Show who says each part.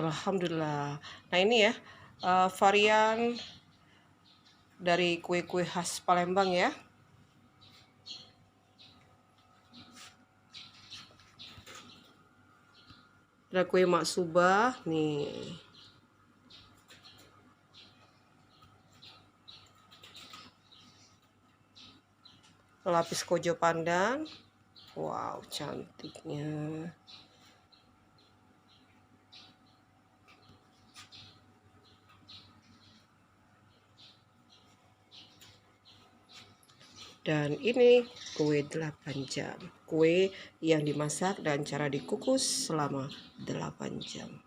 Speaker 1: Alhamdulillah. Nah ini ya, varian dari kue-kue khas Palembang ya. Ada kue maksubah nih. Lapis kojo pandan. Wow, cantiknya. Dan ini kue 8 jam. Kue yang dimasak dan cara dikukus selama 8 jam.